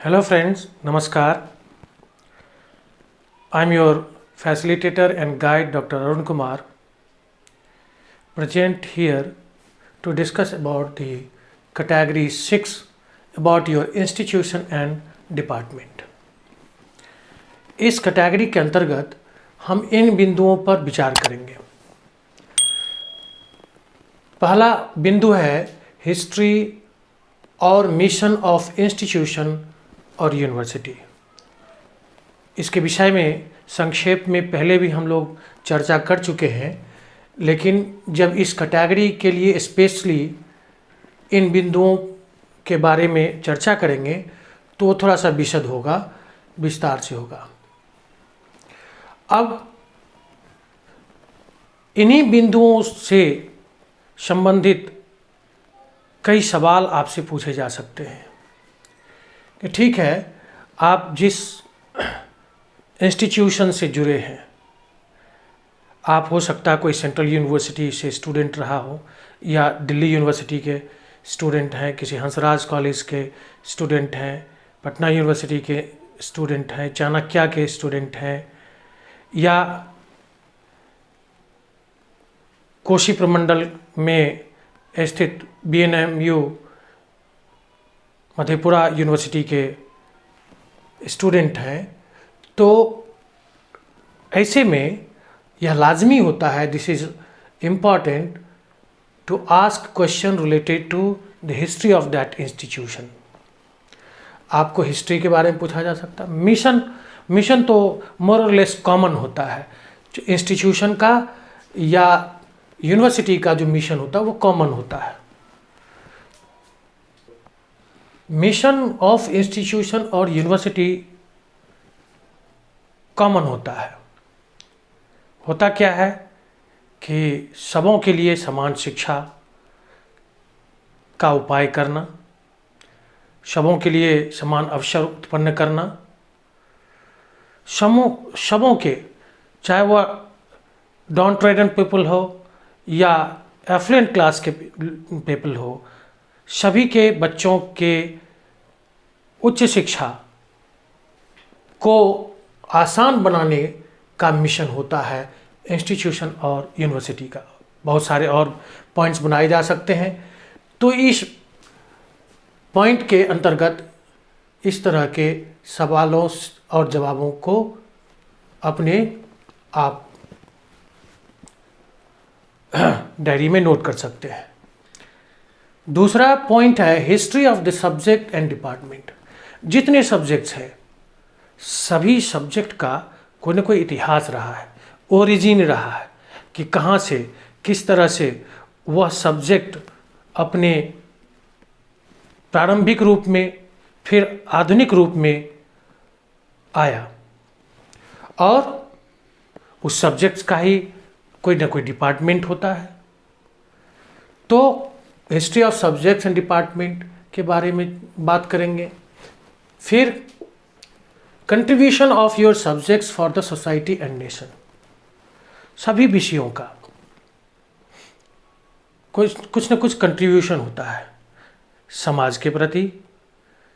Hello friends, Namaskar. I am your facilitator and guide Dr. Arun Kumar, present here to discuss about the category 6 about your institution and department. इस category के अंतर्गत हम इन बिंदुओं पर विचार करेंगे। पहला बिंदु है हिस्ट्री और मिशन ऑफ इंस्टीट्यूशन और यूनिवर्सिटी। इसके विषय में संक्षेप में पहले भी हम लोग चर्चा कर चुके हैं, लेकिन जब इस कैटेगरी के लिए स्पेशली इन बिंदुओं के बारे में चर्चा करेंगे तो वो थोड़ा सा विशद होगा, विस्तार से होगा। अब इन्हीं बिंदुओं से संबंधित कई सवाल आपसे पूछे जा सकते हैं कि ठीक है, आप जिस इंस्टीट्यूशन से जुड़े हैं, आप हो सकता है कोई सेंट्रल यूनिवर्सिटी से स्टूडेंट रहा हो या दिल्ली यूनिवर्सिटी के स्टूडेंट हैं, किसी हंसराज कॉलेज के स्टूडेंट हैं, पटना यूनिवर्सिटी के स्टूडेंट हैं, चाणक्य के स्टूडेंट हैं, या कोशी प्रमंडल में स्थित BNMU मधेपुरा यूनिवर्सिटी के स्टूडेंट हैं। तो ऐसे में यह लाजमी होता है, this is important to ask question related to the history of that institution. आपको हिस्ट्री के बारे में पूछा जा सकता है। मिशन तो मोर और लेस कॉमन होता है, जो इंस्टीट्यूशन का या यूनिवर्सिटी का जो मिशन होता है वो कॉमन होता है। मिशन ऑफ इंस्टीट्यूशन और यूनिवर्सिटी कॉमन होता है। होता क्या है कि सबों के लिए समान शिक्षा का उपाय करना, सबों के लिए समान अवसर उत्पन्न करना, सबों के, चाहे वह डाउन ट्रेडन पीपल हो या एफ्लुएंट क्लास के पीपल हो, सभी के बच्चों के उच्च शिक्षा को आसान बनाने का मिशन होता है इंस्टीट्यूशन और यूनिवर्सिटी का। बहुत सारे और पॉइंट्स बनाए जा सकते हैं। तो इस पॉइंट के अंतर्गत इस तरह के सवालों और जवाबों को अपने आप डायरी में नोट कर सकते हैं। दूसरा पॉइंट है history of the subject and department. जितने सब्जेक्ट्स हैं, सभी सब्जेक्ट का कोई ना कोई इतिहास रहा है, ओरिजिन रहा है कि कहाँ से, किस तरह से वह सब्जेक्ट अपने प्रारंभिक रूप में फिर आधुनिक रूप में आया, और उस सब्जेक्ट्स का ही कोई ना कोई डिपार्टमेंट होता है। तो history of subjects and department के बारे में बात करेंगे। फिर contribution of your subjects for the society and nation. सभी विषयों का कुछ न कुछ कंट्रीब्यूशन होता है समाज के प्रति,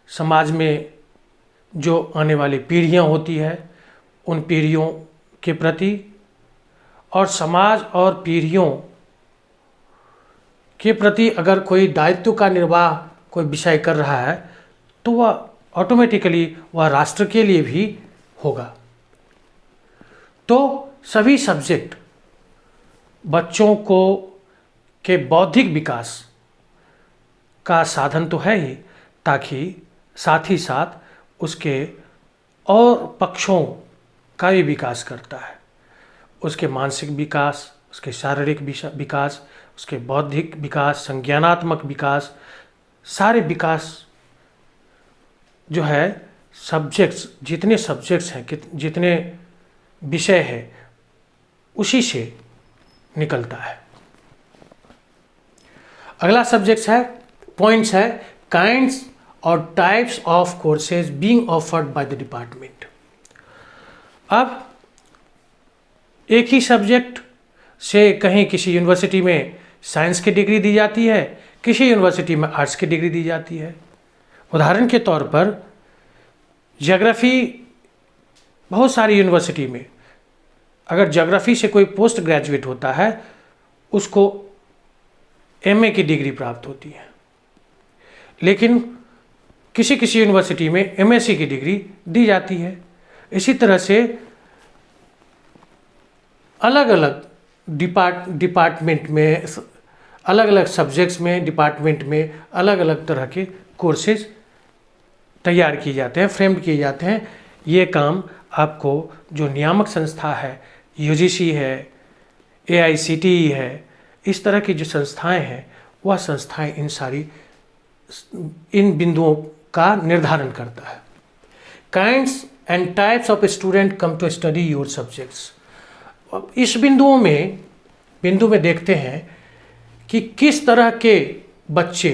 समाज में जो आने वाली पीढ़ियाँ होती है उन पीढ़ियों के प्रति, और समाज और पीढ़ियों के प्रति अगर कोई दायित्व का निर्वाह कोई विषय कर रहा है तो वह ऑटोमेटिकली वह राष्ट्र के लिए भी होगा। तो सभी सब्जेक्ट बच्चों को के बौद्धिक विकास का साधन तो है ही, ताकि साथ ही साथ उसके और पक्षों का भी विकास करता है। उसके मानसिक विकास, उसके शारीरिक विकास, उसके बौद्धिक विकास, संज्ञानात्मक विकास, सारे विकास जो है सब्जेक्ट्स, जितने सब्जेक्ट्स हैं, जितने विषय है, उसी से निकलता है। अगला सब्जेक्ट्स है, पॉइंट्स है, काइंड्स और types of courses being offered by the department. अब एक ही सब्जेक्ट से कहीं किसी यूनिवर्सिटी में साइंस की डिग्री दी जाती है, किसी यूनिवर्सिटी में आर्ट्स की डिग्री दी जाती है। उदाहरण के तौर पर ज्योग्राफी बहुत सारी यूनिवर्सिटी में अगर ज्योग्राफी से कोई पोस्ट ग्रेजुएट होता है उसको एमए की डिग्री प्राप्त होती है, लेकिन किसी किसी यूनिवर्सिटी में एमएससी की डिग्री दी जाती है। इसी तरह से अलग अलग डिपार्टमेंट में, अलग अलग सब्जेक्ट्स में, डिपार्टमेंट में अलग अलग तरह के कोर्सेज तैयार किए जाते हैं, फ्रेम्ड किए जाते हैं। ये काम आपको जो नियामक संस्था है, यूजीसी है, एआईसीटीई है, इस तरह की जो संस्थाएं हैं वह संस्थाएं इन बिंदुओं का निर्धारण करता है। Kinds and types of student come to study your subjects. इस बिंदु में देखते हैं कि किस तरह के बच्चे,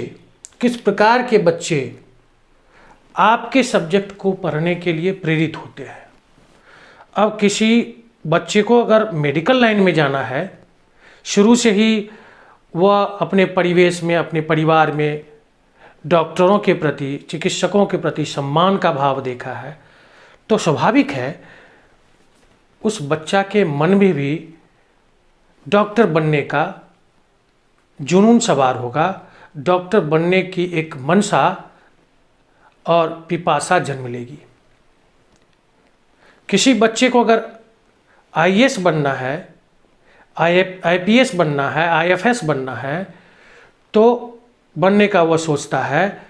किस प्रकार के बच्चे आपके सब्जेक्ट को पढ़ने के लिए प्रेरित होते हैं। अब किसी बच्चे को अगर मेडिकल लाइन में जाना है, शुरू से ही वह अपने परिवेश में, अपने परिवार में डॉक्टरों के प्रति, चिकित्सकों के प्रति सम्मान का भाव देखा है, तो स्वाभाविक है उस बच्चा के मन में भी डॉक्टर बनने का जुनून सवार होगा, डॉक्टर बनने की एक मनसा और पिपासा जन्म लेगी। किसी बच्चे को अगर आईएएस बनना है, आईपीएस बनना है, आईएफएस बनना है, तो बनने का वह सोचता है,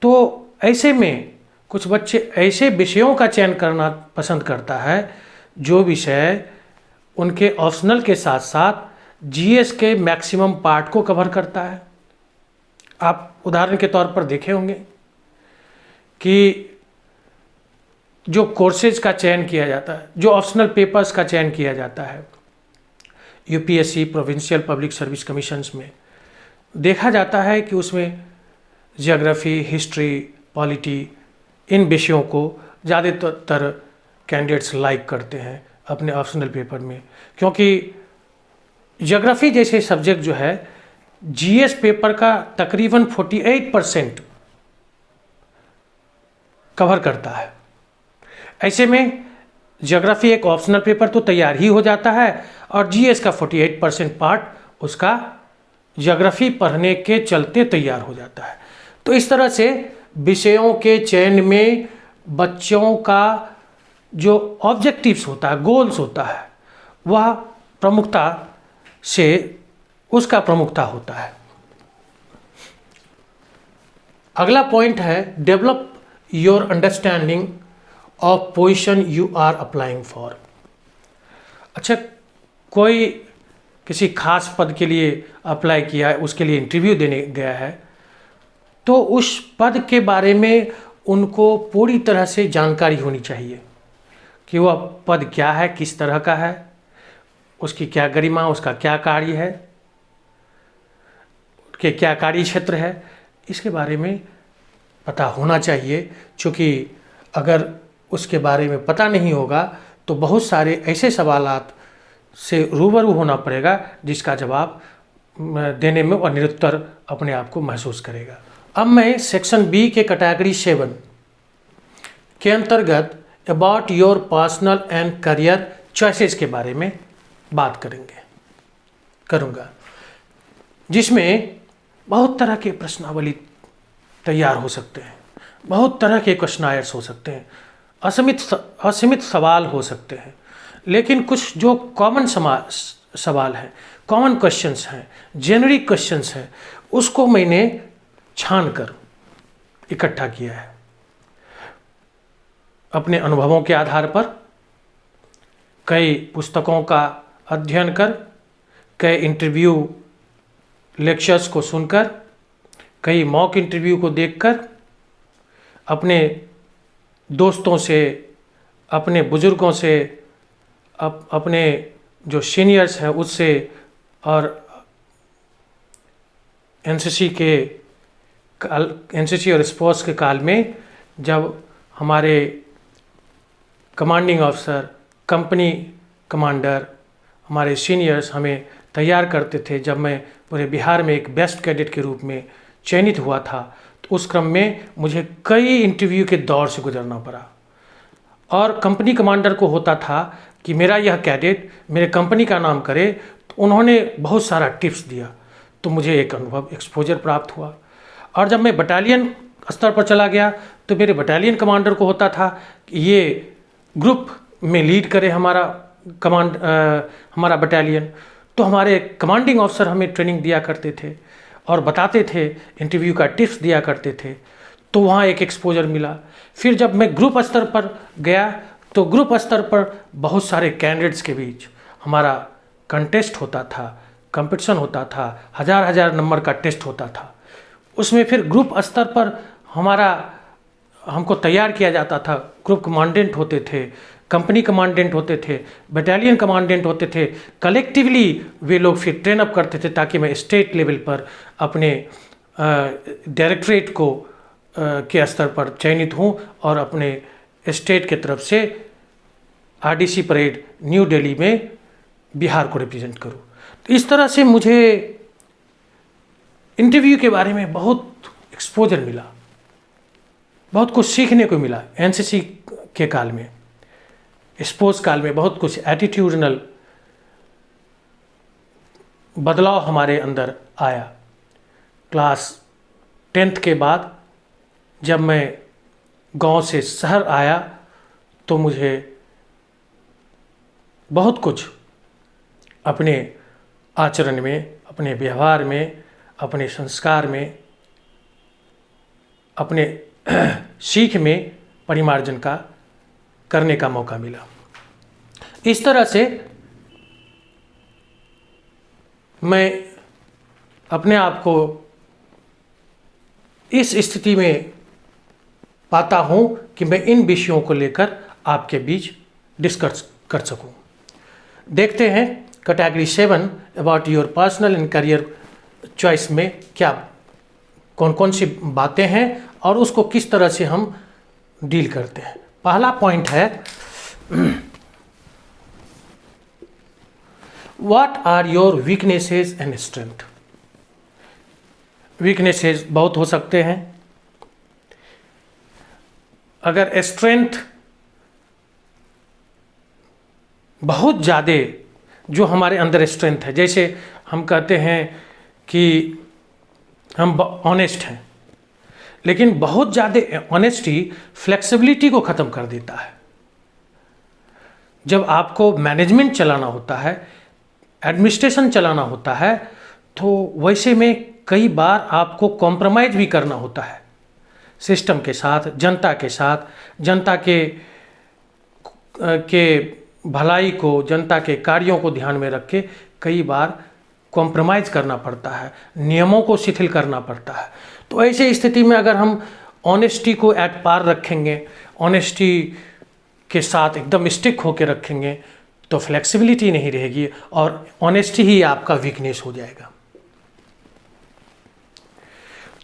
तो ऐसे में कुछ बच्चे ऐसे विषयों का चयन करना पसंद करता है जो विषय उनके ऑप्शनल के साथ साथ जीएस के मैक्सिमम पार्ट को कवर करता है। आप उदाहरण के तौर पर देखे होंगे कि जो कोर्सेज का चयन किया जाता है, जो ऑप्शनल पेपर्स का चयन किया जाता है UPSC, provincial public service commissions में, देखा जाता है कि उसमें ज्योग्राफी, हिस्ट्री, पॉलिटी, इन विषयों को ज़्यादातर कैंडिडेट्स लाइक करते हैं अपने ऑप्शनल पेपर में, क्योंकि ज्योग्राफी जैसे सब्जेक्ट जो है जीएस पेपर का तकरीबन 48% कवर करता है। ऐसे में ज्योग्राफी एक ऑप्शनल पेपर तो तैयार ही हो जाता है और जीएस का 48% पार्ट उसका ज्योग्राफी पढ़ने के चलते तैयार हो जाता है। तो इस तरह से विषयों के चयन में बच्चों का जो ऑब्जेक्टिव्स होता है, गोल्स होता है, वह उसका प्रमुखता होता है। अगला पॉइंट है develop your understanding of position you are applying for. अच्छा, कोई किसी खास पद के लिए अप्लाई किया है, उसके लिए इंटरव्यू देने गया है, तो उस पद के बारे में उनको पूरी तरह से जानकारी होनी चाहिए कि वह पद क्या है, किस तरह का है, उसकी क्या गरिमा, उसका क्या कार्य है, उसके क्या कार्य क्षेत्र है, इसके बारे में पता होना चाहिए। क्योंकि अगर उसके बारे में पता नहीं होगा तो बहुत सारे ऐसे सवालात से रूबरू होना पड़ेगा जिसका जवाब देने में वह निरुत्तर अपने आप को महसूस करेगा। अब मैं सेक्शन बी के कैटेगरी 7 के अंतर्गत about your personal and career choices के बारे में बात करूँगा, जिसमें बहुत तरह के प्रश्नावली तैयार हो सकते हैं, बहुत तरह के क्वेश्चनायर्स हो सकते हैं, असीमित सवाल हो सकते हैं, लेकिन कुछ जो कॉमन सवाल हैं, कॉमन क्वेश्चंस हैं, जेनरिक क्वेश्चंस हैं, उसको मैंने छान कर इकट्ठा किया है अपने अनुभवों के आधार पर, कई पुस्तकों का अध्ययन कर, कई इंटरव्यू लेक्चर्स को सुनकर, कई मॉक इंटरव्यू को देखकर, अपने दोस्तों से, अपने बुजुर्गों से, अपने जो सीनियर्स हैं उससे, और एनसीसी और स्पोर्ट्स के काल में जब हमारे कमांडिंग ऑफिसर, कंपनी कमांडर, हमारे सीनियर्स हमें तैयार करते थे, जब मैं पूरे बिहार में एक बेस्ट कैडेट के रूप में चयनित हुआ था, तो उस क्रम में मुझे कई इंटरव्यू के दौर से गुजरना पड़ा। और कंपनी कमांडर को होता था कि मेरा यह कैडेट मेरे कंपनी का नाम करे, तो उन्होंने बहुत सारा टिप्स दिया, तो मुझे एक अनुभव, एक्सपोजर प्राप्त हुआ। और जब मैं बटालियन स्तर पर चला गया तो मेरे बटालियन कमांडर को होता था कि ये ग्रुप में लीड करे हमारा बटालियन। तो हमारे कमांडिंग ऑफिसर हमें ट्रेनिंग दिया करते थे और बताते थे, इंटरव्यू का टिप्स दिया करते थे, तो वहाँ एक एक्सपोजर मिला। फिर जब मैं ग्रुप स्तर पर गया तो ग्रुप स्तर पर बहुत सारे कैंडिडेट्स के बीच हमारा कंटेस्ट होता था, कंपटीशन होता था, हज़ार नंबर का टेस्ट होता था। उसमें फिर ग्रुप स्तर पर हमको तैयार किया जाता था। ग्रुप कमांडेंट होते थे, कंपनी कमांडेंट होते थे, बटालियन कमांडेंट होते थे। कलेक्टिवली वे लोग फिर ट्रेन अप करते थे ताकि मैं स्टेट लेवल पर अपने डायरेक्टरेट के स्तर पर चयनित हूँ और अपने स्टेट के तरफ से आरडीसी परेड न्यू दिल्ली में बिहार को रिप्रेजेंट करूँ। तो इस तरह से मुझे इंटरव्यू के बारे में बहुत एक्सपोजर मिला, बहुत कुछ सीखने को मिला। एनसीसी के काल में, स्पोर्ट्स काल में बहुत कुछ एटीट्यूडनल बदलाव हमारे अंदर आया। क्लास 10th के बाद जब मैं गांव से शहर आया तो मुझे बहुत कुछ अपने आचरण में, अपने व्यवहार में, अपने संस्कार में, अपने सीख में परिमार्जन का करने का मौका मिला। इस तरह से मैं अपने आप को इस स्थिति में पाता हूँ कि मैं इन विषयों को लेकर आपके बीच डिस्कस कर सकूँ। देखते हैं category 7 about your personal and career choice में क्या कौन कौन सी बातें हैं और उसको किस तरह से हम डील करते हैं। पहला पॉइंट है, what are your weaknesses and strength. Weaknesses बहुत हो सकते हैं। अगर स्ट्रेंथ बहुत ज़्यादा जो हमारे अंदर स्ट्रेंथ है, जैसे हम कहते हैं कि हम ऑनेस्ट हैं, लेकिन बहुत ज़्यादा ऑनेस्टी फ्लेक्सिबिलिटी को ख़त्म कर देता है। जब आपको मैनेजमेंट चलाना होता है, एडमिनिस्ट्रेशन चलाना होता है, तो वैसे में कई बार आपको कॉम्प्रोमाइज़ भी करना होता है सिस्टम के साथ, जनता के साथ, जनता के भलाई को, जनता के कार्यों को ध्यान में रख के कई बार कॉम्प्रोमाइज़ करना पड़ता है, नियमों को शिथिल करना पड़ता है। तो ऐसे स्थिति में अगर हम ऑनेस्टी को एट पार रखेंगे, ऑनेस्टी के साथ एकदम स्टिक होकर रखेंगे, तो फ्लेक्सिबिलिटी नहीं रहेगी और ऑनेस्टी ही आपका वीकनेस हो जाएगा।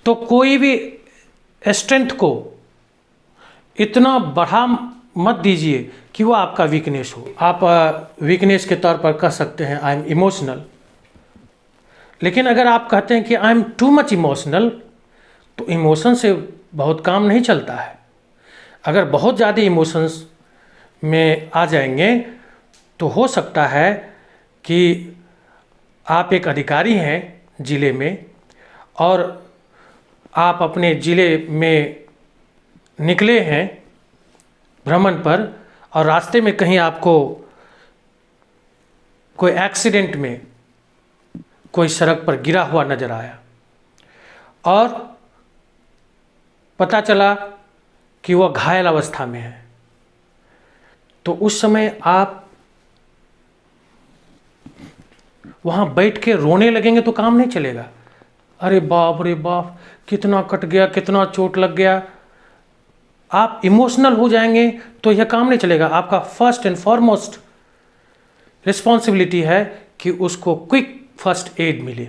तो कोई भी स्ट्रेंथ को इतना बढ़ा मत दीजिए कि वो आपका वीकनेस हो। आप वीकनेस के तौर पर कह सकते हैं आई एम इमोशनल, लेकिन अगर आप कहते हैं कि I am too much emotional, तो इमोशन से बहुत काम नहीं चलता है। अगर बहुत ज़्यादा इमोशंस में आ जाएंगे तो हो सकता है कि आप एक अधिकारी हैं ज़िले में और आप अपने ज़िले में निकले हैं भ्रमण पर और रास्ते में कहीं आपको कोई एक्सीडेंट में कोई सड़क पर गिरा हुआ नज़र आया और पता चला कि वह घायल अवस्था में है, तो उस समय आप वहाँ बैठ के रोने लगेंगे तो काम नहीं चलेगा। अरे बाप रे बाप, कितना कट गया, कितना चोट लग गया। आप इमोशनल हो जाएंगे तो यह काम नहीं चलेगा। आपका फर्स्ट एंड फॉरमोस्ट रिस्पॉन्सिबिलिटी है कि उसको क्विक फर्स्ट एड मिले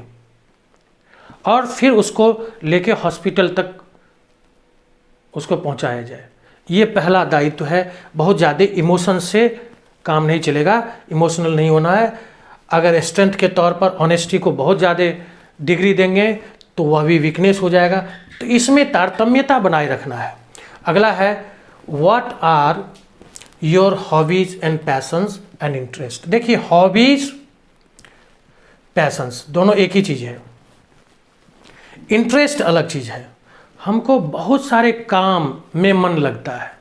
और फिर उसको लेके हॉस्पिटल तक उसको पहुंचाया जाए। ये पहला दायित्व है। बहुत ज़्यादा इमोशन से काम नहीं चलेगा, इमोशनल नहीं होना है। अगर स्ट्रेंथ के तौर पर ऑनेस्टी को बहुत ज़्यादा डिग्री देंगे तो वह भी वीकनेस हो जाएगा। तो इसमें तारतम्यता बनाए रखना है। अगला है what are your hobbies and passions and interest. देखिए हॉबीज पैशंस दोनों एक ही चीज़ है, इंटरेस्ट अलग चीज़ है। हमको बहुत सारे काम में मन लगता है,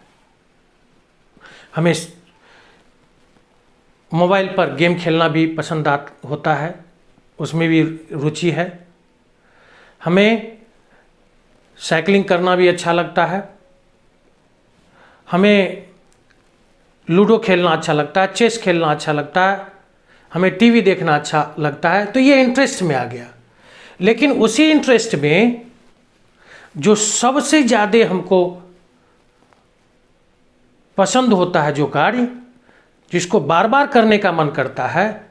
हमें मोबाइल पर गेम खेलना भी पसंद होता है, उसमें भी रुचि है। हमें साइकिलिंग करना भी अच्छा लगता है, हमें लूडो खेलना अच्छा लगता है, चेस खेलना अच्छा लगता है, हमें टीवी देखना अच्छा लगता है। तो ये इंटरेस्ट में आ गया। लेकिन उसी इंटरेस्ट में जो सबसे ज़्यादा हमको पसंद होता है, जो कार्य जिसको बार बार करने का मन करता है,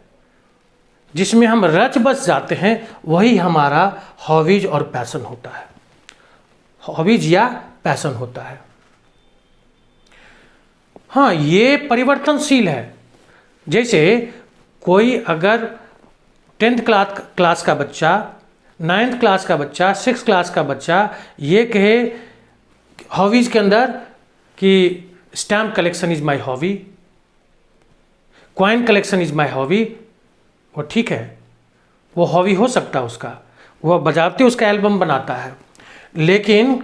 जिसमें हम रच बस जाते हैं, वही हमारा हॉबीज और पैशन होता है, हॉबीज या पैशन होता है। हाँ, ये परिवर्तनशील है। जैसे कोई अगर 10th क्लास का बच्चा, 9th क्लास का बच्चा, 6th क्लास का बच्चा ये कहे हॉबीज के अंदर कि stamp collection is my hobby, coin collection is my hobby, वो ठीक है, वो हॉबी हो सकता है उसका, वह बजाते उसका एल्बम बनाता है। लेकिन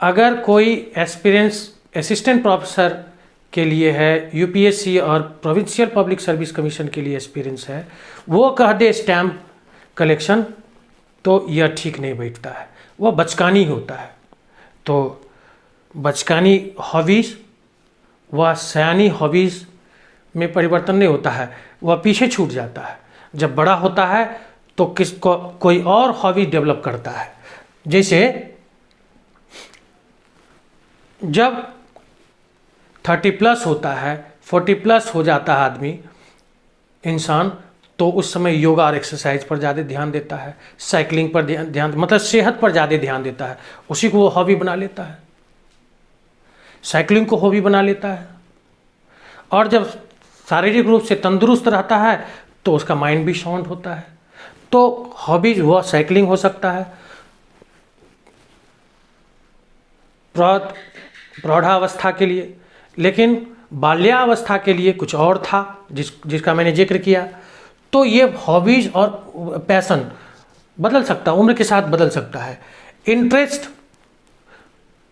अगर कोई एक्सपीरियंस असिस्टेंट प्रोफेसर के लिए है, यूपीएससी और प्रोविंशियल पब्लिक सर्विस कमीशन के लिए एक्सपीरियंस है, वो कह दे स्टैम्प कलेक्शन, तो यह ठीक नहीं बैठता है, वह बचकानी होता है। तो बचकानी हॉबीज़ व सयानी हॉबीज़ में परिवर्तन नहीं होता है, वह पीछे छूट जाता है। जब बड़ा होता है तो किसको कोई और हॉबी डेवलप करता है। जैसे जब 30+ होता है, 40+ हो जाता है आदमी इंसान, तो उस समय योगा और एक्सरसाइज पर ज़्यादा ध्यान देता है, साइकिलिंग पर ध्यान मतलब सेहत पर ज़्यादा ध्यान देता है, उसी को वो हॉबी बना लेता है, साइकिलिंग को हॉबी बना लेता है। और जब शारीरिक रूप से तंदुरुस्त रहता है तो उसका माइंड भी शांत होता है। तो हॉबीज वह साइकिलिंग हो सकता है, प्रौढ़ावस्था के लिए, लेकिन बाल्यावस्था के लिए कुछ और था जिसका मैंने जिक्र किया। तो ये हॉबीज और पैशन बदल सकता है, उम्र के साथ बदल सकता है। इंटरेस्ट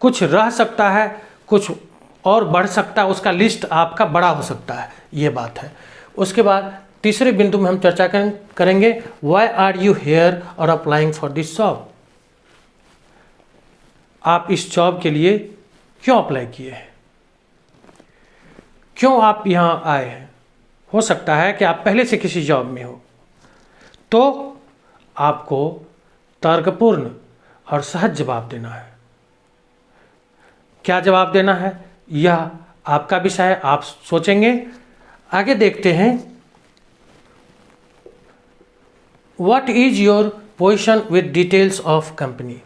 कुछ रह सकता है, कुछ और बढ़ सकता है, उसका लिस्ट आपका बड़ा हो सकता है, ये बात है। उसके बाद तीसरे बिंदु में हम चर्चा करेंगे व्हाई आर यू हियर और अप्लाइंग फॉर दिस जॉब। आप इस जॉब के लिए क्यों अप्लाई किए हैं, क्यों आप यहाँ आए हैं। हो सकता है कि आप पहले से किसी जॉब में हो, तो आपको तर्कपूर्ण और सहज जवाब देना है। क्या जवाब देना है यह आपका विषय है, आप सोचेंगे। आगे देखते हैं what is your position with details of company.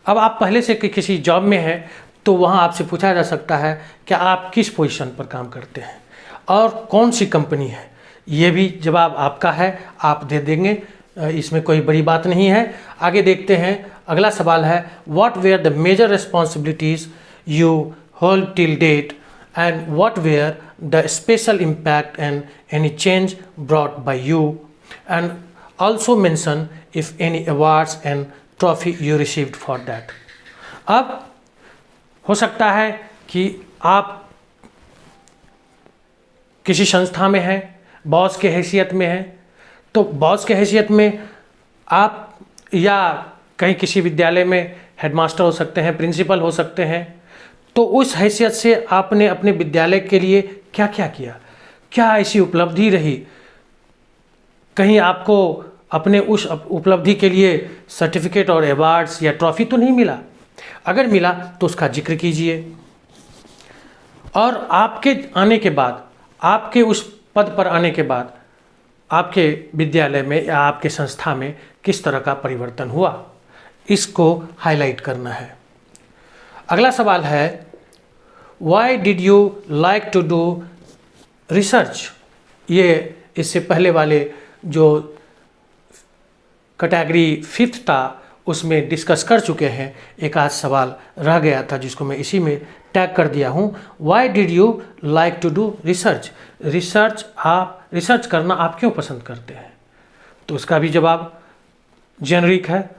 अब आप पहले से किसी जॉब में हैं तो वहाँ आपसे पूछा जा सकता है कि आप किस पोजीशन पर काम करते हैं और कौन सी कंपनी है। ये भी जवाब आपका है, आप दे देंगे, इसमें कोई बड़ी बात नहीं है। आगे देखते हैं, अगला सवाल है what were the major responsibilities you hold till date and what were the special impact and any change brought by you and also mention if any awards and trophy you received for that. अब हो सकता है कि आप किसी संस्था में हैं, बॉस के हैसियत में हैं, तो बॉस के हैसियत में आप या कहीं किसी विद्यालय में हेडमास्टर हो सकते हैं, प्रिंसिपल हो सकते हैं। तो उस हैसियत से आपने अपने विद्यालय के लिए क्या क्या किया, क्या ऐसी उपलब्धि रही, कहीं आपको अपने उस उपलब्धि के लिए सर्टिफिकेट और अवार्ड्स या ट्रॉफी तो नहीं मिला। अगर मिला तो उसका जिक्र कीजिए। और आपके आने के बाद, आपके उस पद पर आने के बाद आपके विद्यालय में या आपके संस्था में किस तरह का परिवर्तन हुआ, इसको हाईलाइट करना है। अगला सवाल है why did you like to do research. ये इससे पहले वाले जो कैटेगरी 5th था उसमें डिस्कस कर चुके हैं। एक आध सवाल रह गया था जिसको मैं इसी में टैग कर दिया हूँ। Why did you like to do research? Research करना आप क्यों पसंद करते हैं? तो उसका भी जवाब जेनरिक है,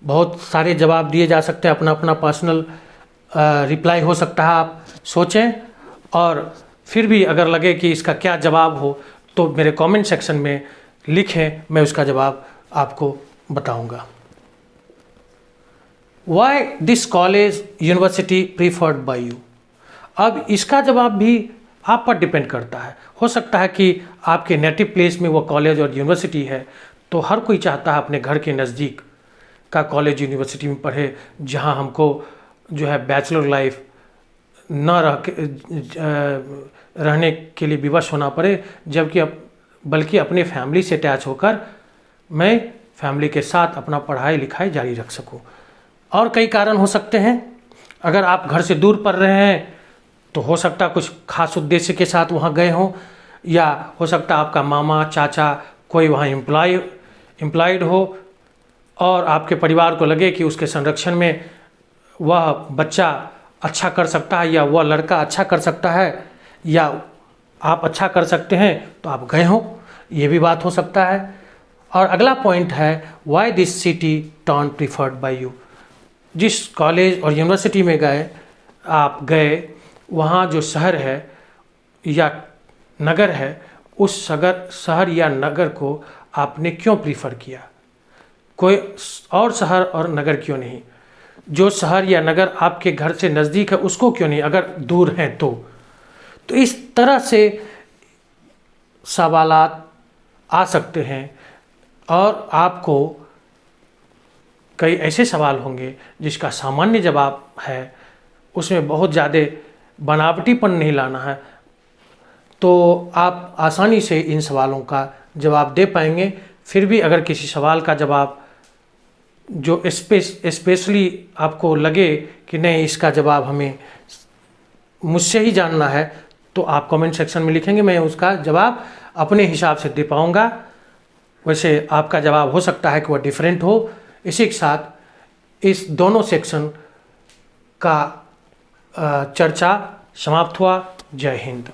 बहुत सारे जवाब दिए जा सकते हैं, अपना अपना पर्सनल रिप्लाई हो सकता है। आप सोचें और फिर भी अगर लगे कि इसका क्या जवाब हो तो मेरे कमेंट सेक्शन में लिखें, मैं उसका जवाब आपको बताऊंगा। Why this college university preferred by you? अब इसका जवाब भी आप पर डिपेंड करता है। हो सकता है कि आपके नेटिव प्लेस में वो कॉलेज और यूनिवर्सिटी है, तो हर कोई चाहता है अपने घर के नज़दीक का कॉलेज यूनिवर्सिटी में पढ़े, जहां हमको जो है बैचलर लाइफ न रहने के लिए विवश होना पड़े, जबकि बल्कि अपने फैमिली से अटैच होकर मैं फैमिली के साथ अपना पढ़ाई लिखाई जारी रख सकूं। और कई कारण हो सकते हैं। अगर आप घर से दूर पढ़ रहे हैं तो हो सकता है कुछ खास उद्देश्य के साथ वहाँ गए हों, या हो सकता है आपका मामा चाचा कोई वहाँ एम्प्लॉयड हो और आपके परिवार को लगे कि उसके संरक्षण में वह बच्चा अच्छा कर सकता है या वह लड़का अच्छा कर सकता है या आप अच्छा कर सकते हैं, तो आप गए हों, ये भी बात हो सकता है। और अगला पॉइंट है why this city town preferred by you? जिस कॉलेज और यूनिवर्सिटी में आप गए वहाँ जो शहर है या नगर है, उस शहर या नगर को आपने क्यों प्रीफर किया? कोई और शहर और नगर क्यों नहीं? जो शहर या नगर आपके घर से नज़दीक है उसको क्यों नहीं, अगर दूर हैं तो इस तरह से सवालात आ सकते हैं और आपको कई ऐसे सवाल होंगे जिसका सामान्य जवाब है, उसमें बहुत ज़्यादा बनावटीपन नहीं लाना है, तो आप आसानी से इन सवालों का जवाब दे पाएंगे। फिर भी अगर किसी सवाल का जवाब जो स्पेशली आपको लगे कि नहीं इसका जवाब हमें मुझसे ही जानना है, तो आप कमेंट सेक्शन में लिखेंगे, मैं उसका जवाब अपने हिसाब से दे पाऊँगा। वैसे आपका जवाब हो सकता है कि वह डिफरेंट हो। इसी के साथ इस दोनों सेक्शन का चर्चा समाप्त हुआ। जय हिंद।